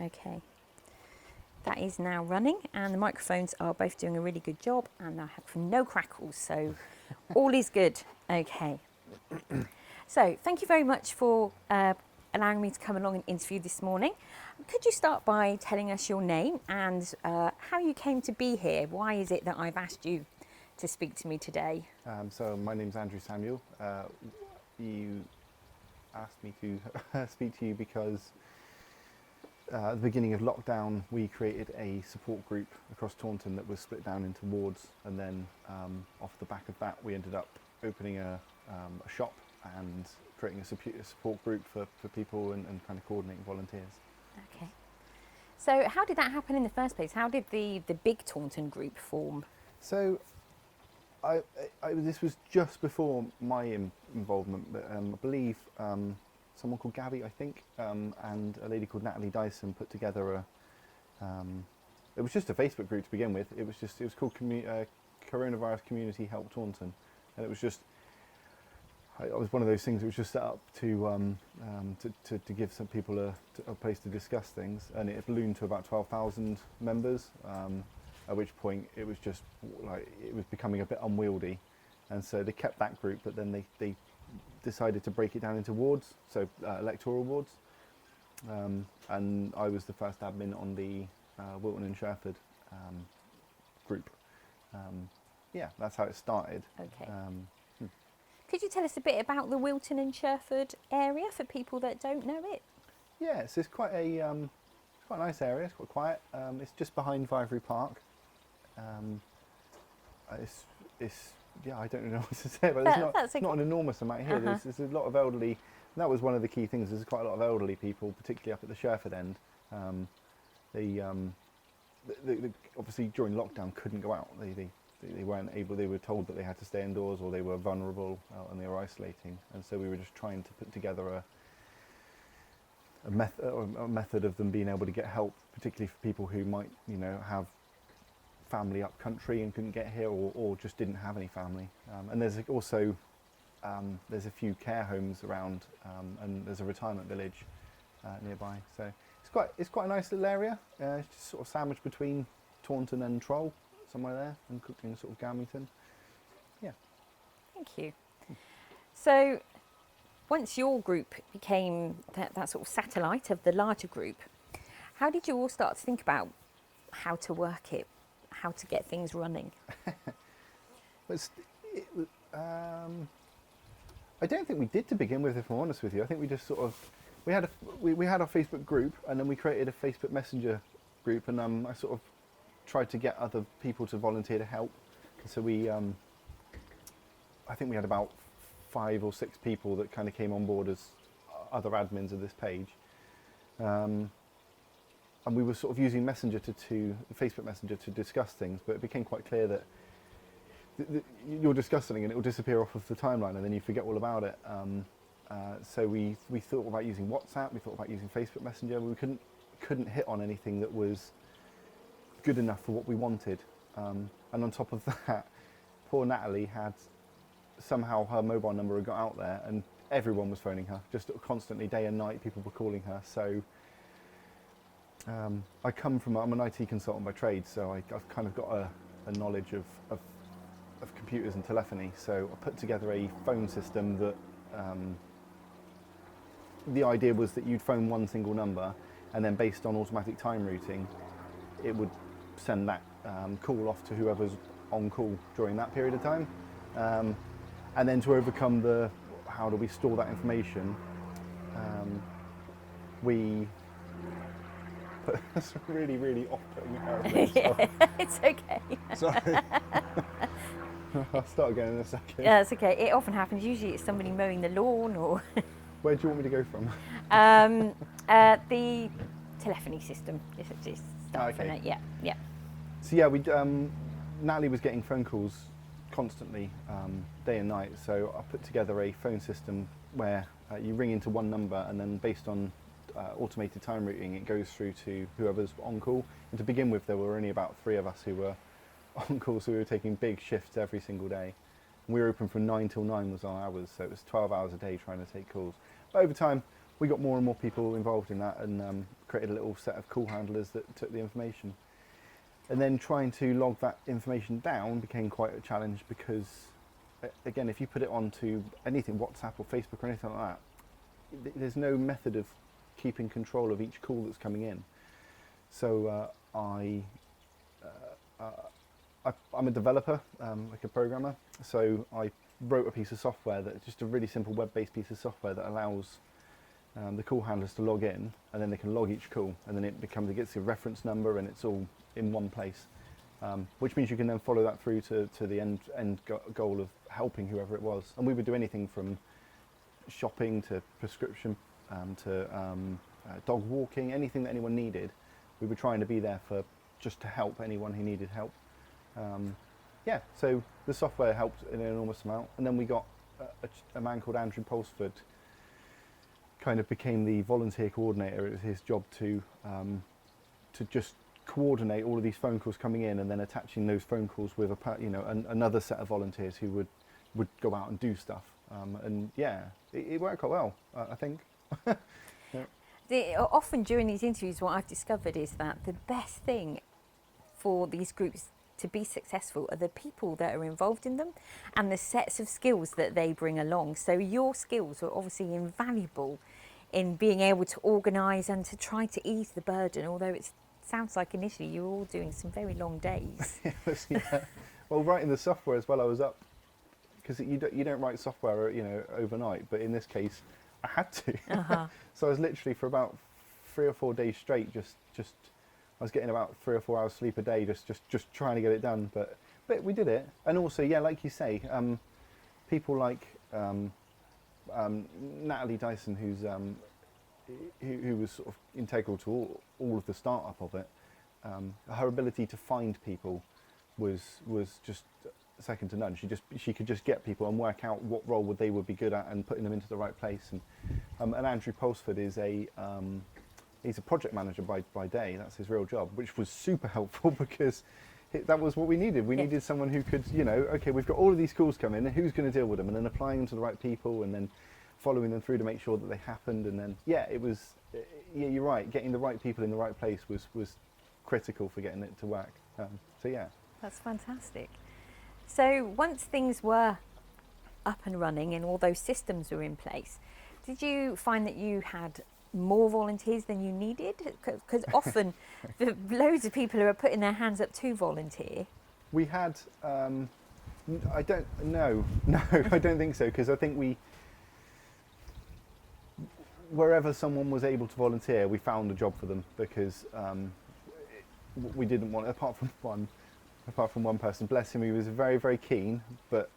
Okay. That is now running, and the microphones are both doing a really good job, and I have no crackles, so all is good. Okay. So thank you very much for allowing me to come along and interview this morning. Could you start by telling us your name and how you came to be here? Why is it that I've asked you to speak to me today? So my name's Andrew Samuel. You asked me to speak to you because at the beginning of lockdown we created a support group across Taunton that was split down into wards, and then off the back of that we ended up opening a shop and creating a support group for people and kind of coordinating volunteers. Okay. So how did that happen in the first place? How did the big Taunton group form? So this was just before my involvement, but I believe someone called Gabby, I think, and a lady called Natalie Dyson put together it was just a Facebook group to begin with. It was called Coronavirus Community Help Taunton, and it was just, it was one of those things that was just set up to give some people a place to discuss things, and it ballooned to about 12,000 members. At which point it was just like, it was becoming a bit unwieldy, and so they kept that group, but then they decided to break it down into wards, so electoral wards, and I was the first admin on the Wilton and Sherford group. Yeah, that's how it started. Okay. Could you tell us a bit about the Wilton and Sherford area for people that don't know it? Yes, it's quite a nice area. It's quite quiet. It's just behind Vivery Park. Yeah, I don't know what to say, but it's not an enormous amount here. There's a lot of elderly. And that was one of the key things. There's quite a lot of elderly people, particularly up at the Sherford end. They obviously during lockdown couldn't go out. They weren't able. They were told that they had to stay indoors, or they were vulnerable and they were isolating. And so we were just trying to put together a method of them being able to get help, particularly for people who might, have family up country and couldn't get here, or just didn't have any family. And there's also there's a few care homes around, and there's a retirement village nearby. So it's quite a nice little area. It's just sort of sandwiched between Taunton and Troll, somewhere there, and cooking sort of Gamington. Yeah. Thank you. So once your group became that sort of satellite of the larger group, how did you all start to think about how to work it, how to get things running? I don't think we did to begin with, if I'm honest with you. I think we just sort of, we had our Facebook group, and then we created a Facebook Messenger group, and I sort of tried to get other people to volunteer to help. And so I think we had about 5 or 6 people that kind of came on board as other admins of this page, and we were sort of using Messenger Facebook Messenger to discuss things, but it became quite clear that you'll discuss something and it will disappear off of the timeline, and then you forget all about it. So we thought about using WhatsApp, we thought about using Facebook Messenger, but we couldn't hit on anything that was good enough for what we wanted. And on top of that, poor Natalie had somehow her mobile number had got out there, and everyone was phoning her, just constantly, day and night. People were calling her. So I'm an IT consultant by trade, so I've kind of got a knowledge of computers and telephony. So I put together a phone system that the idea was that you'd phone one single number, and then based on automatic time routing, it would send that call off to whoever's on call during that period of time. And then to overcome how do we store that information, we put this really, really off-putting aeroplane. Yeah, it's okay. Sorry. I'll start again in a second. Yeah, it's okay. It often happens. Usually it's somebody mowing the lawn or... Where do you want me to go from? The telephony system. Just start from it. Yeah. So yeah, Natalie was getting phone calls constantly, day and night. So I put together a phone system where you ring into one number, and then based on automated time routing, it goes through to whoever's on call. And to begin with, there were only about 3 of us who were on call, so we were taking big shifts every single day. And we were open from 9 till 9 was our hours, so it was 12 hours a day trying to take calls. But over time, we got more and more people involved in that, and created a little set of call handlers that took the information. And then trying to log that information down became quite a challenge because, again, if you put it onto anything, WhatsApp or Facebook or anything like that, there's no method of keeping control of each call that's coming in. So I'm a developer, like a programmer, so I wrote a piece of software that's just a really simple web-based piece of software that allows the call handlers to log in, and then they can log each call, and then it gets a reference number, and it's all in one place, which means you can then follow that through to the end goal of helping whoever it was. And we would do anything from shopping to prescription to dog walking, anything that anyone needed. We were trying to be there for just to help anyone who needed help. Yeah, so the software helped in an enormous amount, and then we got a man called Andrew Polsford kind of became the volunteer coordinator. It was his job to just coordinate all of these phone calls coming in, and then attaching those phone calls with another set of volunteers who would go out and do stuff. And yeah, it worked quite well, I think. Yeah. Often during these interviews, what I've discovered is that the best thing for these groups to be successful are the people that are involved in them and the sets of skills that they bring along. So your skills are obviously invaluable in being able to organise and to try to ease the burden, although it sounds like initially you were all doing some very long days. Yeah. Well, writing the software as well, I was up, because you don't write software overnight, but in this case I had to. So I was literally for about 3 or 4 days straight just I was getting about 3 or 4 hours sleep a day just trying to get it done, but we did it. And also, yeah, like you say, people like Natalie Dyson, who was sort of integral to all of the startup of it. Her ability to find people was just second to none. She could just get people and work out what role they would be good at and putting them into the right place. And Andrew Polsford is he's a project manager by day. That's his real job, which was super helpful because that was what we needed. We needed someone who could, okay, we've got all of these calls coming in, who's going to deal with them? And then applying them to the right people, and then following them through to make sure that they happened. And then, you're right, getting the right people in the right place was critical for getting it to work. So yeah. That's fantastic. So once things were up and running and all those systems were in place, did you find that you had more volunteers than you needed? Because often loads of people are putting their hands up to volunteer. We had, I don't think so, because I think wherever someone was able to volunteer, we found a job for them, because we didn't want, apart from one person, bless him, he was very, very keen, but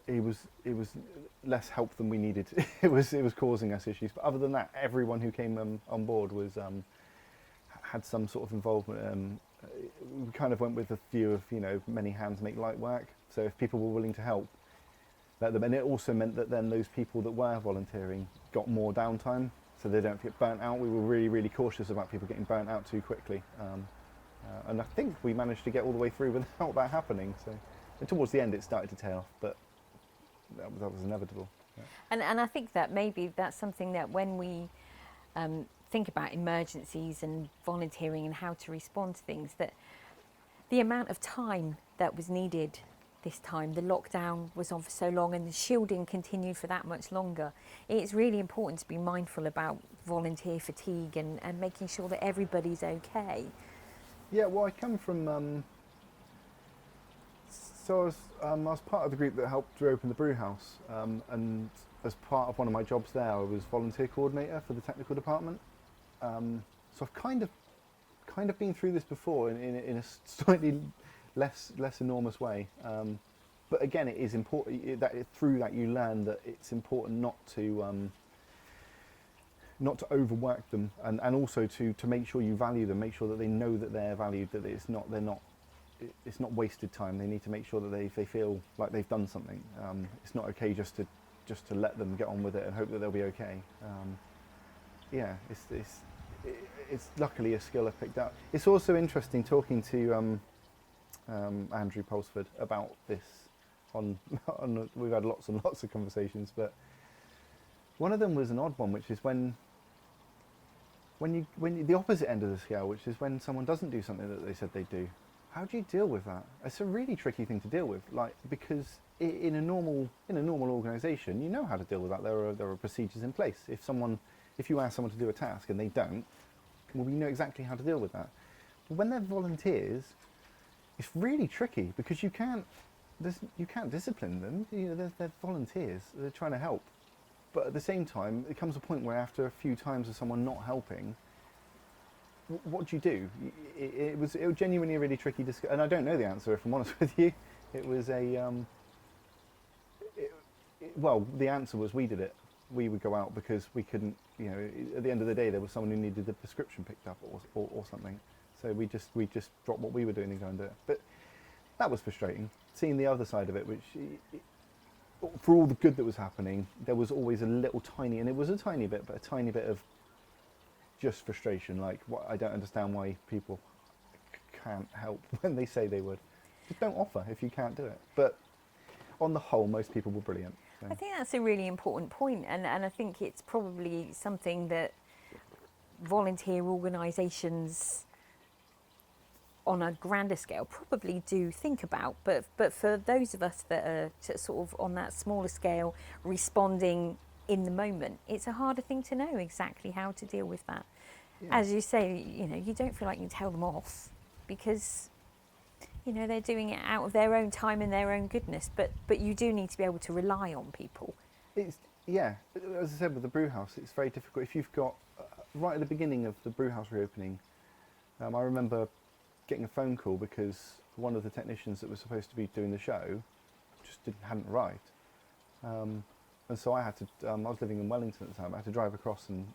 he was less help than we needed. It was causing us issues. But other than that, everyone who came on board had some sort of involvement. We kind of went with the view of many hands make light work. So if people were willing to help, let them. And it also meant that then those people that were volunteering got more downtime, so they don't get burnt out. We were really, really cautious about people getting burnt out too quickly. And I think we managed to get all the way through without that happening. So and towards the end, it started to tail off, but that was inevitable. Yeah. And I think that maybe that's something that when we think about emergencies and volunteering and how to respond to things, that the amount of time that was needed this time, the lockdown was on for so long and the shielding continued for that much longer. It's really important to be mindful about volunteer fatigue and making sure that everybody's okay. Yeah, well, I come from... So I was part of the group that helped to open the brew house, and as part of one of my jobs there, I was volunteer coordinator for the technical department. So I've kind of been through this before in a slightly less enormous way. But again, it is important that through that you learn that it's important not to overwork them, and also to make sure you value them, make sure that they know that they're valued, that it's not wasted time. They need to make sure that they feel like they've done something. It's not okay just to let them get on with it and hope that they'll be okay. It's luckily a skill I've picked up. It's also interesting talking to Andrew Polsford about this. We've had lots and lots of conversations, but One of them was an odd one, which is when the opposite end of the scale, which is when someone doesn't do something that they said they'd do. How do you deal with that? It's a really tricky thing to deal with, like, because in a normal organisation, you know how to deal with that. There are procedures in place. If you ask someone to do a task and they don't, well, we know exactly how to deal with that. But when they're volunteers, it's really tricky because you can't discipline them. You know, they're volunteers. They're trying to help. But at the same time, it comes a point where after a few times of someone not helping, what do you do? It was genuinely a really tricky discussion, and I don't know the answer, if I'm honest with you. It was well, the answer was we did it. We would go out because we couldn't, you know, at the end of the day there was someone who needed the prescription picked up or something. So we just dropped what we were doing and go and do it. But that was frustrating. Seeing the other side of it, which, for all the good that was happening, there was always a little tiny, and it was a tiny bit, but a tiny bit of just frustration. Like, I don't understand why people can't help when they say they would. Just don't offer if you can't do it. But on the whole, most people were brilliant. So. I think that's a really important point, and I think it's probably something that volunteer organisations on a grander scale probably do think about, but for those of us that are sort of on that smaller scale, responding in the moment, it's a harder thing to know exactly how to deal with that. Yeah. As you say, you know, you don't feel like you can tell them off because, you know, they're doing it out of their own time and their own goodness, but you do need to be able to rely on people. Yeah, as I said with the brew house, it's very difficult. If you've got, right at the beginning of the brew house reopening, I remember getting a phone call because one of the technicians that was supposed to be doing the show just hadn't arrived. And so I had to, I was living in Wellington at the time, I had to drive across and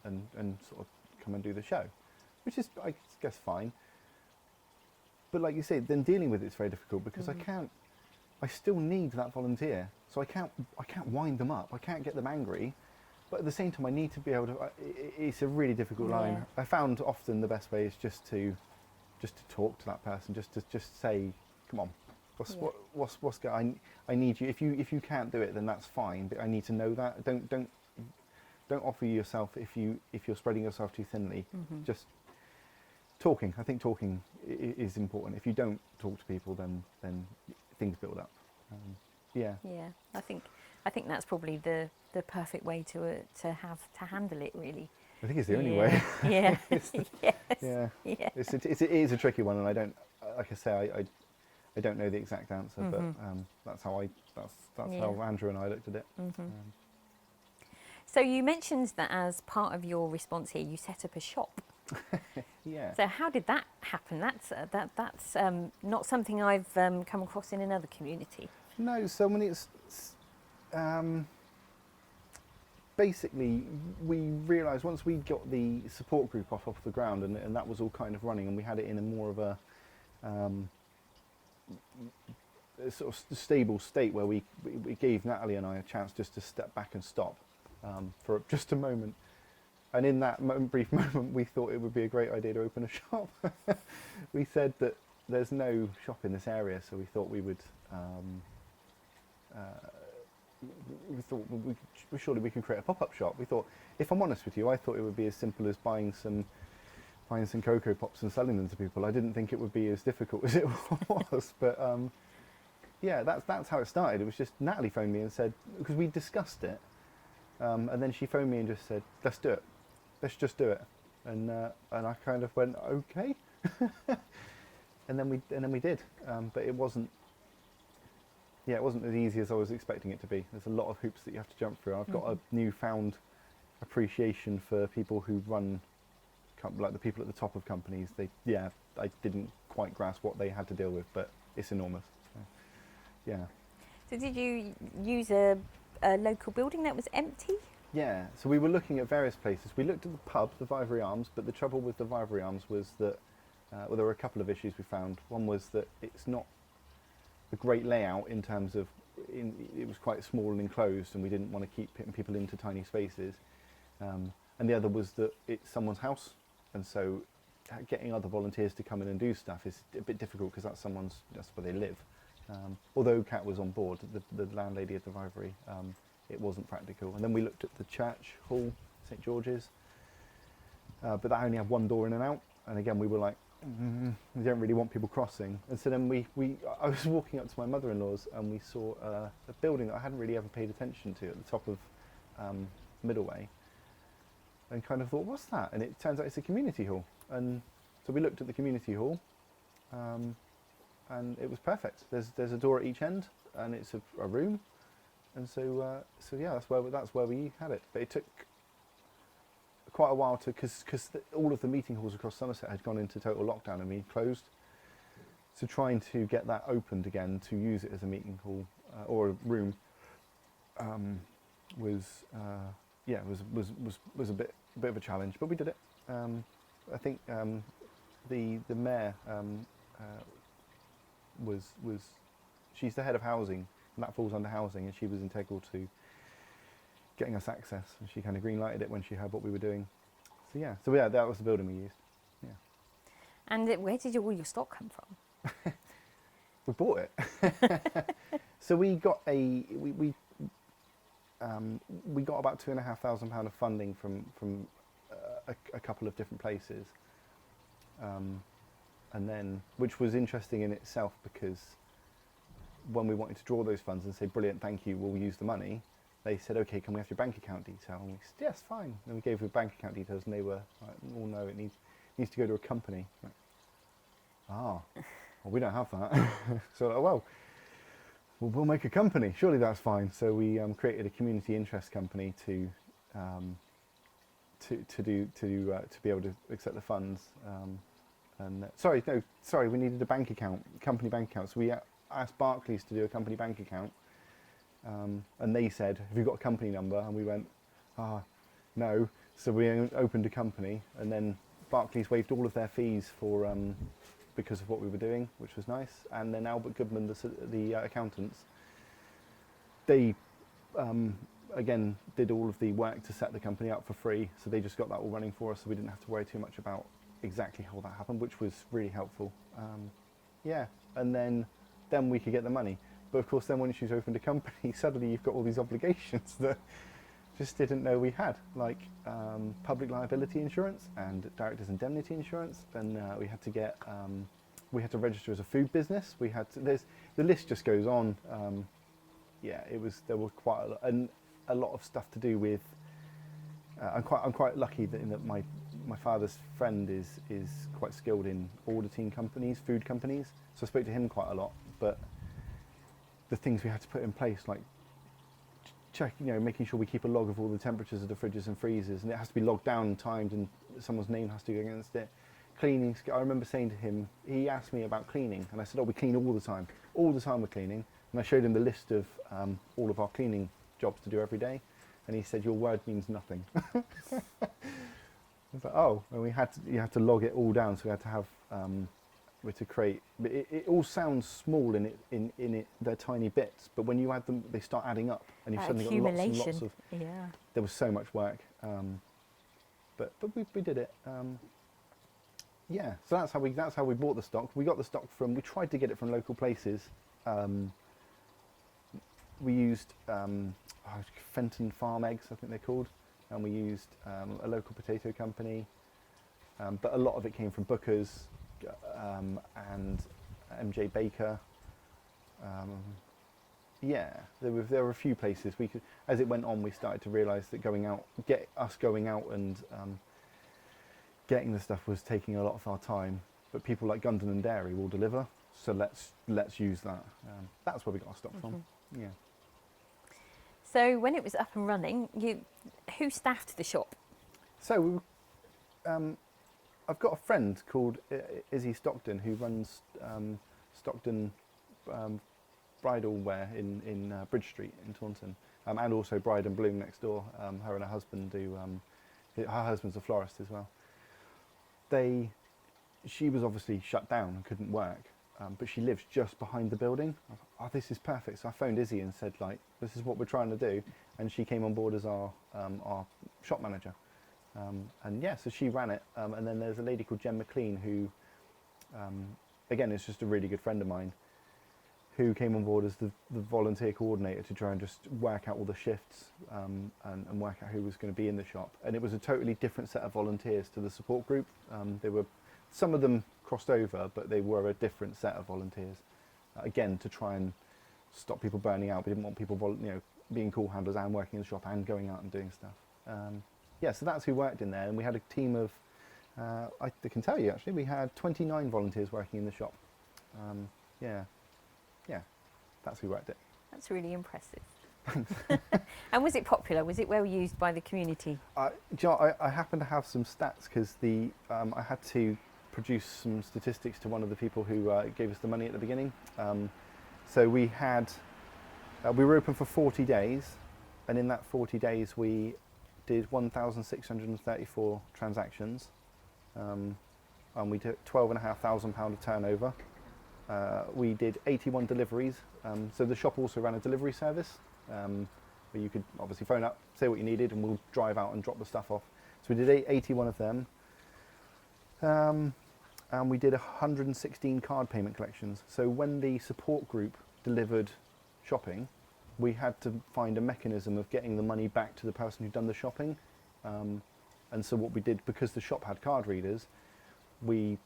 sort of come and do the show, which is, I guess, fine. But like you say, then dealing with it's very difficult because I still need that volunteer. So I can't wind them up, I can't get them angry, but at the same time I need to be able to, it's a really difficult line. I found often the best way is just to talk to that person, just say, come on, what's going? I need you. If you can't do it, then that's fine. But I need to know that. Don't offer yourself if you're spreading yourself too thinly. Just talking. I think talking is important. If you don't talk to people, then things build up. Yeah. I think that's probably the perfect way to handle it, really. I think it's the only way. Yeah. It is a tricky one, and I don't, like I say, I don't know the exact answer, but that's how how Andrew and I looked at it. So you mentioned that as part of your response here, you set up a shop. Yeah. So how did that happen? That's not something I've come across in another community. No. So when it's basically, we realised once we got the support group off the ground and that was all kind of running, and we had it in a more of a sort of stable state where we gave Natalie and I a chance just to step back and stop for just a moment. And in that brief moment, we thought it would be a great idea to open a shop. We said that there's no shop in this area, so we thought we would. We thought surely we could create a pop-up shop. We thought, if I'm honest with you, I thought it would be as simple as buying some Cocoa Pops and selling them to people. I didn't think it would be as difficult as it was. But yeah, that's how it started. It was just Natalie phoned me and said, because we discussed it, and then she phoned me and just said, let's do it. Let's just do it. And I kind of went, okay. and then we did. But it wasn't. Yeah, it wasn't as easy as I was expecting it to be. There's a lot of hoops that you have to jump through. I've got a newfound appreciation for people who run, like the people at the top of companies. I didn't quite grasp what they had to deal with, but it's enormous. So, yeah. So did you use a local building that was empty? Yeah, so we were looking at various places. We looked at the pub, the Vivery Arms, but the trouble with the Vivery Arms was that, well, there were a couple of issues we found. One was that it's not a great layout in terms of, it was quite small and enclosed, and we didn't want to keep putting people into tiny spaces. And the other was that it's someone's house, and so getting other volunteers to come in and do stuff is a bit difficult because that's where they live. Although Kat was on board, the landlady of the Vivery, it wasn't practical. And then we looked at the church hall, St George's, but that only had one door in and out. And again, we were like, we don't really want people crossing. And so then I was walking up to my mother-in-law's and we saw a building that I hadn't really ever paid attention to at the top of Middleway, and kind of thought, what's that? And it turns out it's a community hall. And so we looked at the community hall, and it was perfect. There's a door at each end, and it's a room. And so yeah, that's where we had it. But it took quite a while because all of the meeting halls across Somerset had gone into total lockdown and been closed. So trying to get that opened again to use it as a meeting hall or a room was a bit of a challenge, but we did it. I think the mayor she's the head of housing, and that falls under housing, and she was integral to getting us access, and she kind of green lighted it when she heard what we were doing. So yeah, that was the building we used. Yeah. And where did all your stock come from? We bought it. So we got we got about £2,500 of funding from a couple of different places, and then, which was interesting in itself, because when we wanted to draw those funds and say, brilliant, thank you, we'll use the money, they said, okay, can we have your bank account detail? And we said, yes, fine. And we gave them bank account details, and they were like, oh no, it needs to go to a company. Like, well, we don't have that. So like, well, we'll make a company. Surely that's fine. So we created a community interest company to be able to accept the funds. Sorry, we needed a bank account, company bank account. So we asked Barclays to do a company bank account, and they said, have you got a company number? And we went, no. So we opened a company, and then Barclays waived all of their fees for because of what we were doing, which was nice. And then Albert Goodman, the accountants, they again did all of the work to set the company up for free. So they just got that all running for us, so we didn't have to worry too much about exactly how that happened, which was really helpful. Yeah, and then we could get the money. But of course, then once you've opened a company, suddenly you've got all these obligations that just didn't know we had, like public liability insurance and directors' indemnity insurance, and we had to register as a food business. The list just goes on. Yeah, there were quite a lot of stuff to do with. I'm quite lucky that my father's friend is quite skilled in auditing companies, food companies. So I spoke to him quite a lot, but the things we had to put in place, like making sure we keep a log of all the temperatures of the fridges and freezers, and it has to be logged down and timed, and someone's name has to go against it. Cleaning, I remember saying to him, he asked me about cleaning, and I said, we clean all the time we're cleaning, and I showed him the list of all of our cleaning jobs to do every day, and he said, your word means nothing. I was like, and you had to log it all down, so we had to have to create. But it all sounds small in it. They're tiny bits, but when you add them, they start adding up, and you've suddenly got lots and lots of. Yeah. There was so much work, but we did it. Yeah, so that's how we bought the stock. We got the stock we tried to get it from local places. We used Fenton Farm Eggs, I think they're called, and we used a local potato company, but a lot of it came from Booker's and MJ Baker. Yeah, there were a few places we could. As it went on, we started to realise that going out and getting the stuff was taking a lot of our time. But people like Gundon and Dairy will deliver, so let's use that. That's where we got our stock from. Yeah. So when it was up and running, who staffed the shop? So I've got a friend called Izzy Stockton who runs Stockton Bridal Wear in Bridge Street in Taunton, and also Bride and Bloom next door. Her and her husband do. Her husband's a florist as well. She was obviously shut down and couldn't work, but she lives just behind the building. I thought, this is perfect. So I phoned Izzy and said, this is what we're trying to do, and she came on board as our shop manager. And yeah, so she ran it, and then there's a lady called Jen McLean who, again, is just a really good friend of mine. who came on board as the volunteer coordinator to try and just work out all the shifts and work out who was going to be in the shop. And it was a totally different set of volunteers to the support group. Some of them crossed over, but they were a different set of volunteers. Again, to try and stop people burning out. We didn't want people being call handlers and working in the shop and going out and doing stuff. Yeah, so that's who worked in there. And we had a team of, I can tell you actually, we had 29 volunteers working in the shop. Yeah, that's who worked it. That's really impressive. And was it popular? Was it well used by the community? I happen to have some stats because I had to produce some statistics to one of the people who gave us the money at the beginning. So we were open for 40 days, and in that 40 days we did 1,634 transactions, and we did £12,500 of turnover. We did 81 deliveries, so the shop also ran a delivery service where you could obviously phone up, say what you needed, and we'll drive out and drop the stuff off. So we did 81 of them, and we did 116 card payment collections. So when the support group delivered shopping, we had to find a mechanism of getting the money back to the person who'd done the shopping. And so what we did, because the shop had card readers, we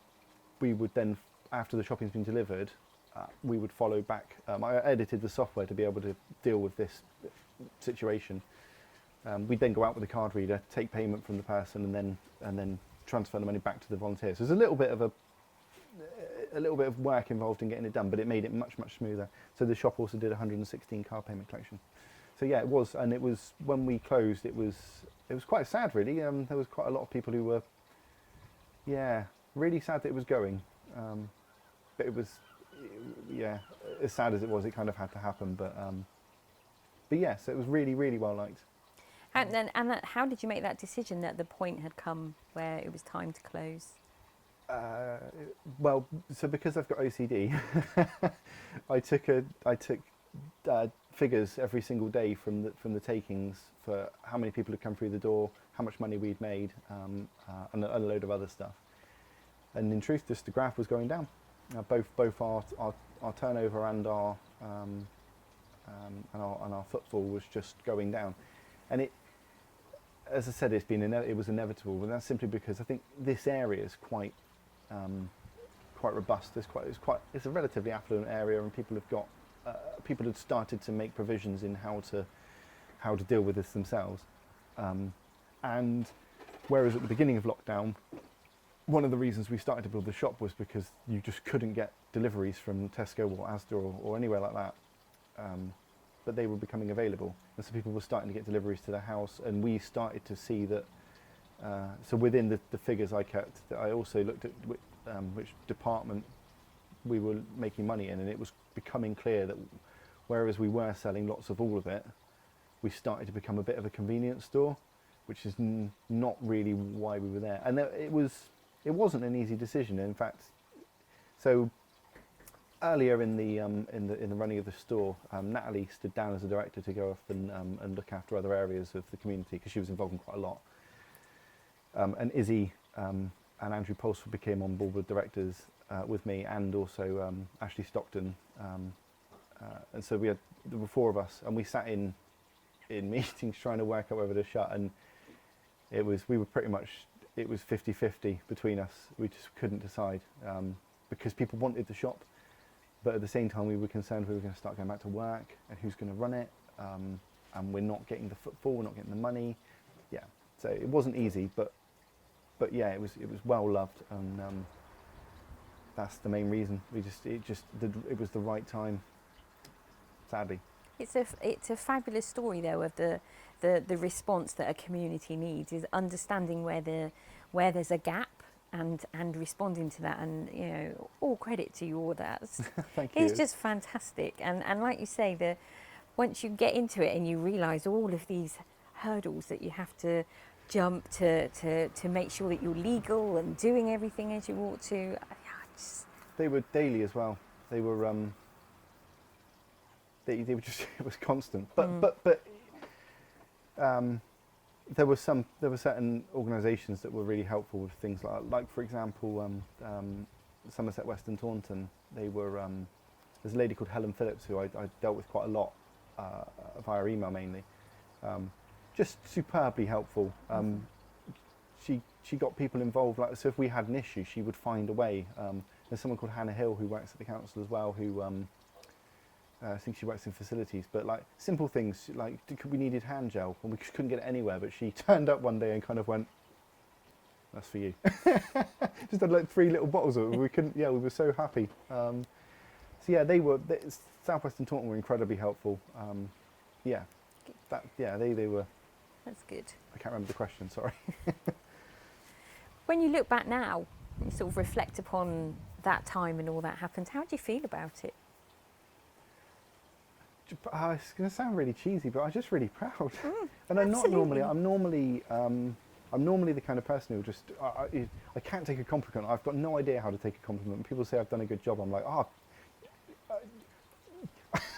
would then, after the shopping's been delivered, we would follow back. I edited the software to be able to deal with this situation. We'd then go out with the card reader, take payment from the person, and then transfer the money back to the volunteers. So there's a little bit of work involved in getting it done, but it made it much smoother. So the shop also did 116 card payment collection. So yeah, it was when we closed, it was quite sad really. There was quite a lot of people who were, really sad that it was going. But it was, as sad as it was, it kind of had to happen. But yes, it was really well liked. And how did you make that decision that the point had come where it was time to close? Well, so because I've got OCD, I took figures every single day from the takings for how many people had come through the door, how much money we'd made, and a load of other stuff. And in truth, just the graph was going down. Both our turnover and our footfall was just going down, and it, as I said, it was inevitable. But that's simply because I think this area is quite robust. It's a relatively affluent area, and people had started to make provisions in how to deal with this themselves. And whereas at the beginning of lockdown, one of the reasons we started to build the shop was because you just couldn't get deliveries from Tesco or Asda or anywhere like that. But they were becoming available, and so people were starting to get deliveries to their house, and we started to see that. So within the figures I kept, I also looked at which department we were making money in, and it was becoming clear that whereas we were selling lots of all of it, we started to become a bit of a convenience store, which is not really why we were there. And it wasn't an easy decision, in fact. So earlier in the running of the store, Natalie stood down as a director to go off and look after other areas of the community because she was involved in quite a lot. And Izzy and Andrew Pulsford became on board with directors with me, and also Ashley Stockton. And so there were four of us, and we sat in meetings trying to work out whether to shut, and it was 50-50 between us. We just couldn't decide because people wanted the shop, but at the same time we were concerned we were going to start going back to work, and who's going to run it, and we're not getting the footfall, we're not getting the money. Yeah, so it wasn't easy, but yeah, it was well loved, and that's the main reason. It was the right time. Sadly, it's a fabulous story though of the response that a community needs, is understanding where there's a gap and responding to that, and all credit to you all that. Thank you. It's just fantastic, and like you say, once you get into it and you realise all of these hurdles that you have to jump to make sure that you're legal and doing everything as you ought to. They were daily as well. They were they were just, it was constant. But there were certain organisations that were really helpful with things like for example, Somerset West and Taunton. They were there's a lady called Helen Phillips who I dealt with quite a lot via email mainly. Just superbly helpful. She got people involved. Like, so if we had an issue, she would find a way. There's someone called Hannah Hill who works at the council as well, who I think she works in facilities. But like simple things, like we needed hand gel and we couldn't get it anywhere, but she turned up one day and kind of went, "That's for you." Just had like 3 little bottles of it. We couldn't. Yeah, we were so happy. So yeah, South Western Taunton were incredibly helpful. Yeah, they were. That's good. I can't remember the question. Sorry. When you look back now, and you sort of reflect upon that time and all that happened, how do you feel about it? It's going to sound really cheesy, but I'm just really proud. And I'm absolutely. I'm normally the kind of person who just I can't take a compliment. I've got no idea how to take a compliment. When people say I've done a good job, I'm like,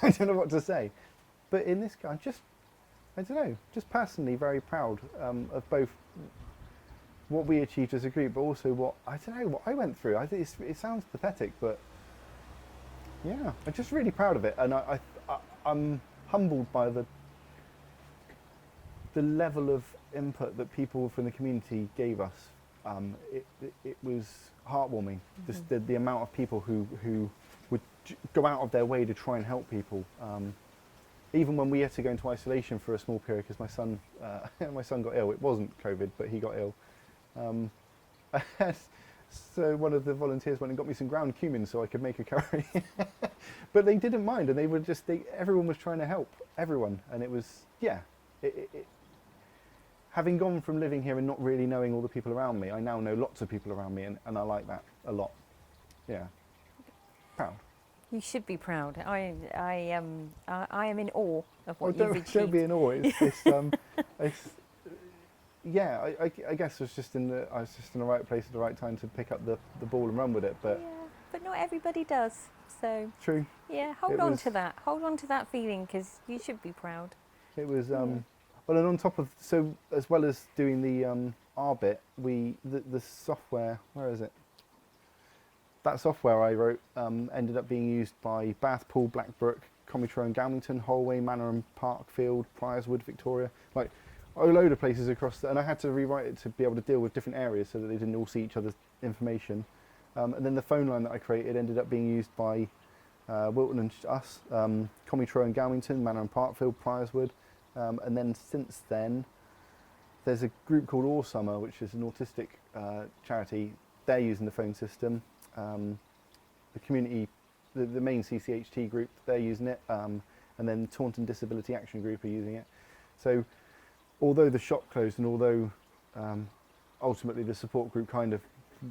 I don't know what to say. But in this guy, I don't know, just personally very proud of both what we achieved as a group, but also what I went through. I think it sounds pathetic, but yeah, I'm just really proud of it, and I'm humbled by the level of input that people from the community gave us. It was heartwarming. Just the amount of people who would go out of their way to try and help people. Even when we had to go into isolation for a small period because my son got ill. It wasn't COVID, but he got ill. So one of the volunteers went and got me some ground cumin so I could make a curry. But they didn't mind, and they were everyone was trying to help everyone, and it was having gone from living here and not really knowing all the people around me, I now know lots of people around me, and I like that a lot. Yeah, proud. You should be proud. I am in awe of what you've achieved. Don't be in awe. I guess I was just in the right place at the right time to pick up the ball and run with it. But yeah, but not everybody does. So true. Yeah, hold on to that. Hold on to that feeling because you should be proud. It was well, and on top of as well as doing the R bit, the software. Where is it? That software I wrote ended up being used by Bath, Poole, Blackbrook, Comitro and Galmington, Holway, Manor and Parkfield, Priorswood, Victoria, like a load of places across and I had to rewrite it to be able to deal with different areas so that they didn't all see each other's information. And then the phone line that I created ended up being used by Wilton and us, Comitro and Galmington, Manor and Parkfield, Priorswood. And then since then, there's a group called All Summer, which is an autistic charity. They're using the phone system. The community, the main CCHT group, they're using it, and then Taunton Disability Action Group are using it. So although the shop closed and although ultimately the support group kind of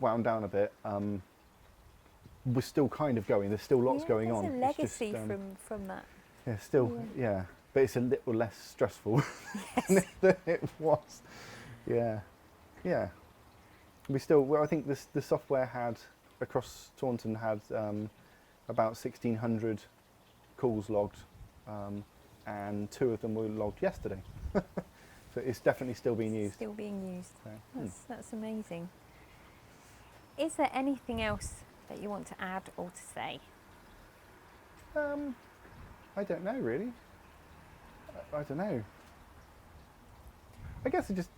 wound down a bit, we're still kind of going. There's still lots going on. There's a legacy from that. Yeah, still, yeah. But it's a little less stressful than it was. Yeah, yeah. We still, well, I think the software had, across Taunton had about 1,600 calls logged, and 2 of them were logged yesterday. So it's definitely still being used. Still being used. So, that's amazing. Is there anything else that you want to add or to say? I don't know really. I don't know. I guess I'm just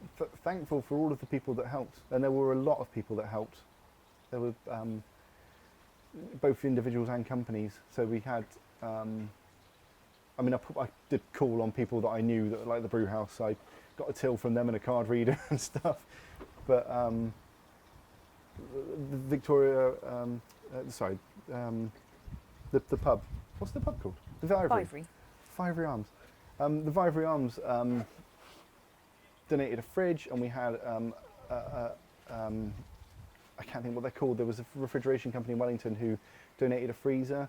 thankful for all of the people that helped, and there were a lot of people that helped. There were both individuals and companies. So we had, I did call on people that I knew that like the brew house. I got a till from them and a card reader and stuff. But the Victoria, the pub. What's the pub called? The Vivery. Vivery Arms. The Vivery Arms donated a fridge, and we had I can't think what they're called. There was a refrigeration company in Wellington who donated a freezer.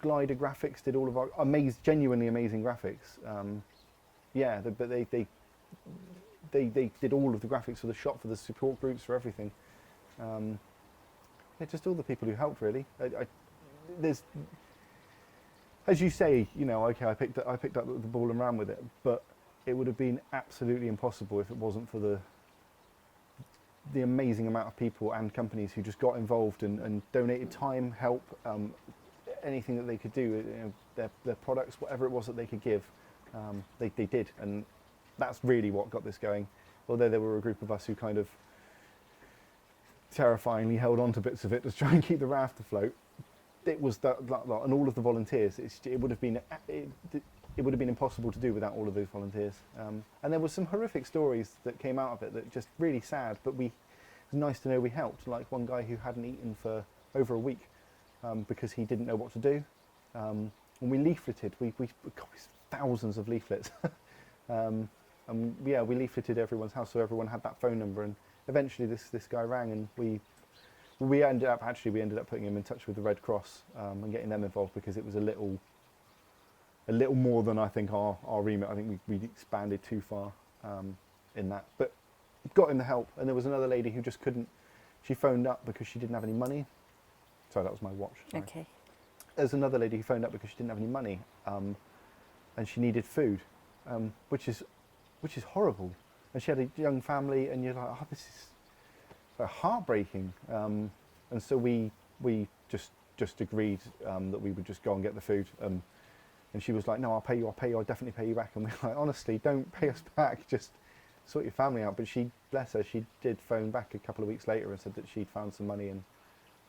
Glider Graphics did all of our genuinely amazing graphics. But they did all of the graphics for the shop, for the support groups, for everything. Just all the people who helped really. There's, as you say, okay, I picked up the ball and ran with it, but it would have been absolutely impossible if it wasn't for the the amazing amount of people and companies who just got involved and donated time, help, anything that they could do, you know, their products, whatever it was that they could give, they did, and that's really what got this going. Although there were a group of us who kind of terrifyingly held on to bits of it to try and keep the raft afloat, it was that lot, and all of the volunteers. It would have been impossible to do without all of those volunteers. And there were some horrific stories that came out of it that just really sad, but it was nice to know we helped. Like one guy who hadn't eaten for over a week because he didn't know what to do. And we leafleted. We copied thousands of leaflets. And yeah, we leafleted everyone's house, so everyone had that phone number. And eventually, this guy rang, and we ended up putting him in touch with the Red Cross and getting them involved, because it was a little more than I think our remit. I think we expanded too far in that, but got him the help. And there was another lady who just couldn't. She phoned up because she didn't have any money. Sorry, that was my watch. Sorry. Okay. There's another lady who phoned up because she didn't have any money, and she needed food, which is horrible. And she had a young family, and you're like, oh, this is heartbreaking. And so we just agreed that we would just go and get the food. And she was like, no, I'll pay you, I'll definitely pay you back. And we were like, honestly, don't pay us back, just sort your family out. But she, bless her, she did phone back a couple of weeks later and said that she'd found some money and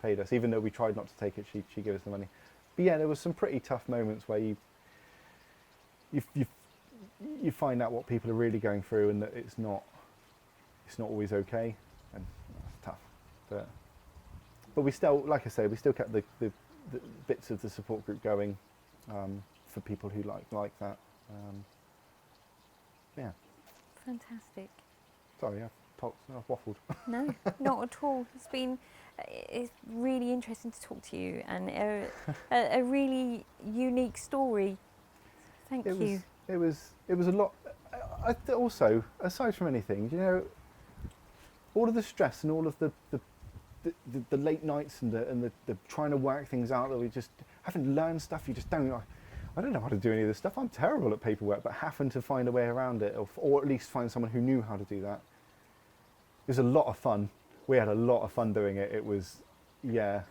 paid us. Even though we tried not to take it, she gave us the money. But yeah, there was some pretty tough moments where you find out what people are really going through, and that it's not always okay, and it's tough. But we still, like I say, we still kept the bits of the support group going for people who like that. Yeah. Fantastic. Sorry, I've waffled. No, not at all. It's really interesting to talk to you, and a really unique story. Thank you. It was a lot. Also, aside from anything, you know, all of the stress and all of the late nights and the trying to work things out, that we just having to learn stuff you just don't. I don't know how to do any of this stuff. I'm terrible at paperwork, but having to find a way around it, or at least find someone who knew how to do that. It was a lot of fun. We had a lot of fun doing it. It was, yeah.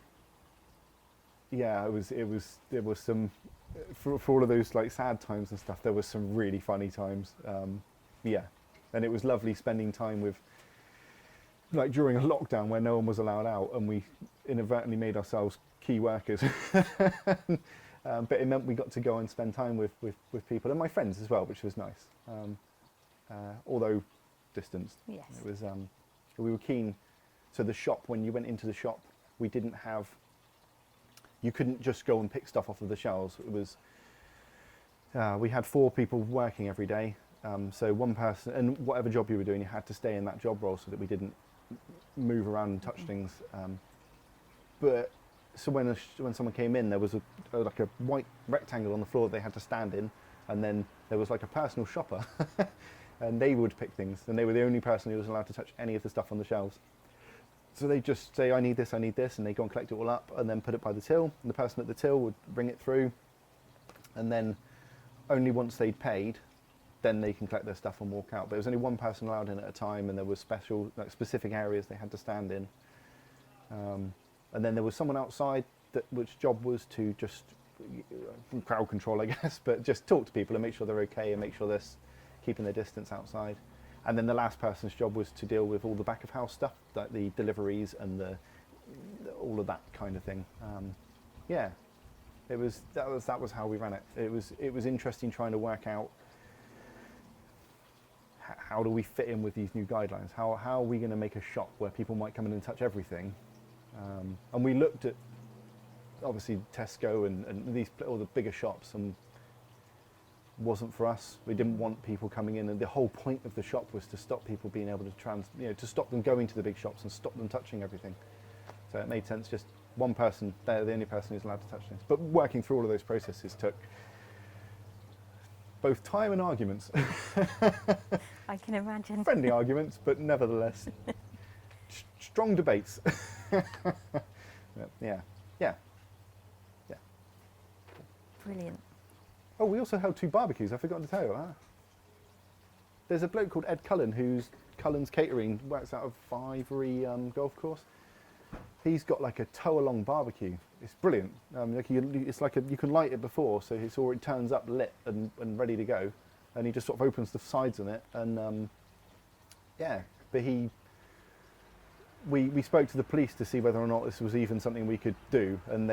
There was some, for all of those like sad times and stuff, there was some really funny times. Yeah, and it was lovely spending time with, like during a lockdown where no one was allowed out, and we inadvertently made ourselves key workers. But it meant we got to go and spend time with people, and my friends as well, which was nice. Although distanced. Yes. It was, we were keen. So the shop, when you went into the shop, we didn't have, you couldn't just go and pick stuff off of the shelves. It was, we had 4 people working every day. So one person, and whatever job you were doing, you had to stay in that job role so that we didn't move around and touch things. But so when someone came in, there was like a white rectangle on the floor they had to stand in, and then there was like a personal shopper, and they would pick things, and they were the only person who was allowed to touch any of the stuff on the shelves. So they just say, I need this, and they go and collect it all up, and then put it by the till, and the person at the till would bring it through, and then only once they'd paid, then they can collect their stuff and walk out. But there was only one person allowed in at a time, and there was specific areas they had to stand in. And then there was someone outside which job was to just crowd control, I guess, but just talk to people and make sure they're okay and make sure they're keeping their distance outside. And then the last person's job was to deal with all the back of house stuff, like the deliveries and all of that kind of thing. Yeah, that was how we ran it. It was interesting trying to work out how do we fit in with these new guidelines. How are we going to make a shop where people might come in and touch everything? And we looked at obviously Tesco and all the bigger shops, and wasn't for us. We didn't want people coming in, and the whole point of the shop was to stop people being able to to stop them going to the big shops and stop them touching everything. So it made sense, just one person, they're the only person who's allowed to touch things. But working through all of those processes took both time and arguments. I can imagine. Friendly arguments, but nevertheless, strong debates. Yeah. Brilliant. Oh, we also held 2 barbecues. I forgot to tell you that. There's a bloke called Ed Cullen who's Cullen's Catering, works out of Ivory Golf Course. He's got like a tow-along barbecue. It's brilliant. It's like you can light it before, so it's already turns up lit and ready to go, and he just sort of opens the sides on it, and yeah. But we spoke to the police to see whether or not this was even something we could do, and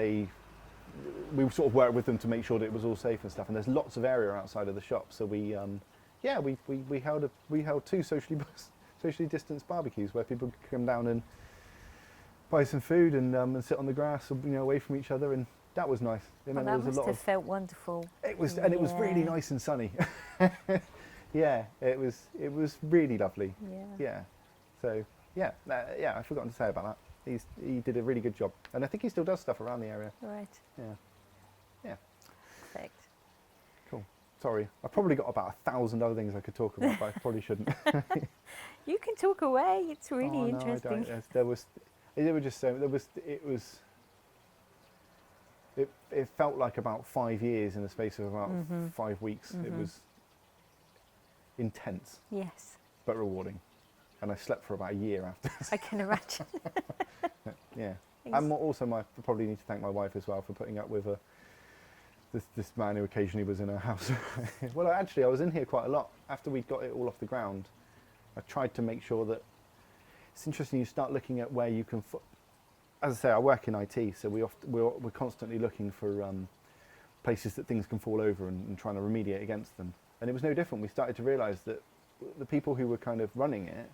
we sort of worked with them to make sure that it was all safe and stuff. And there's lots of area outside of the shop, so we held two socially distanced barbecues where people could come down and buy some food and sit on the grass, away from each other, and that was nice. Well, that must have felt wonderful. It was, and it was really nice and sunny. Yeah, it was really lovely. Yeah. So I've forgotten to say about that. He did a really good job, and I think he still does stuff around the area. Right. Yeah. Perfect. Cool. Sorry, I've probably got about 1,000 other things I could talk about, but I probably shouldn't. You can talk away. It's really no, interesting. I don't. They were just so it felt like about 5 years in the space of about 5 weeks. It was intense. Yes. But rewarding. And I slept for about a year after. I can imagine. Yeah. And also I probably need to thank my wife as well for putting up with this man who occasionally was in her house. Well, actually, I was in here quite a lot. After we got it all off the ground, I tried to make sure that it's interesting. You start looking at where you can. As I say, I work in IT, so we're constantly looking for places that things can fall over and trying to remediate against them. And it was no different. We started to realise that the people who were kind of running it,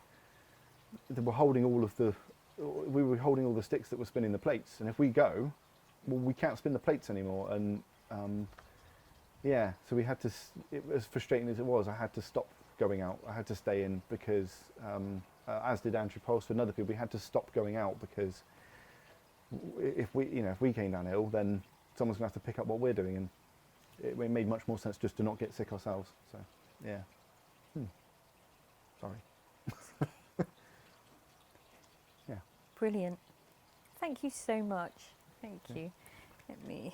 they were holding all the sticks that were spinning the plates. And if we go, well, we can't spin the plates anymore. And so we had to. As frustrating as it was, I had to stop going out. I had to stay in because, as did Andrew Polster and other people, we had to stop going out because if we came down ill, then someone's going to have to pick up what we're doing, and it made much more sense just to not get sick ourselves. So, yeah. Sorry. Yeah. Brilliant. Thank you so much. Thank you. Let me